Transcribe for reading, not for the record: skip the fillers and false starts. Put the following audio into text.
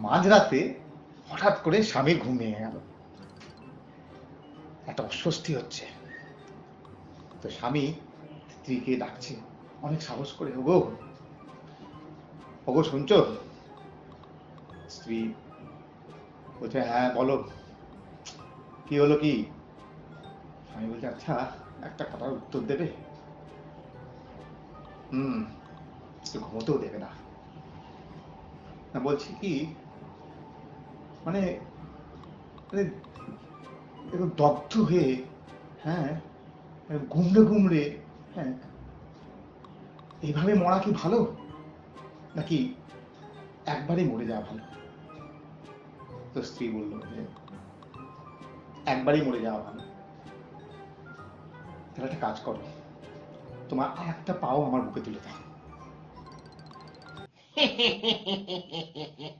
মাঝরাতে হঠাৎ করে স্বামীর ঘুম ভেঙে গেল। একটা অস্বস্তি হচ্ছে। তো স্বামী স্ত্রীকে ডাকছে অনেক সাহস করে, ওগো ওগো শুনছো? স্ত্রী বলছে, হ্যাঁ বলো, কি হলো কি? স্বামী বলছে, আচ্ছা একটা কথার উত্তর দেবে? হুম, একটু ঘুমোতেও দেবে না। বলছি কি, মানে মানে একদম দগ্ধ হয়ে, হ্যাঁ, গুমড়ে গুমড়ে, হ্যাঁ, এইভাবে মরা কি ভালো, নাকি একবারে মরে যাওয়া ভালো? তো স্ত্রী বলল যে একবারই মরে যাওয়া ভালো। তাহলে একটা কাজ করো, তোমার আর একটা পাও আমার বুকে তুলে দাও।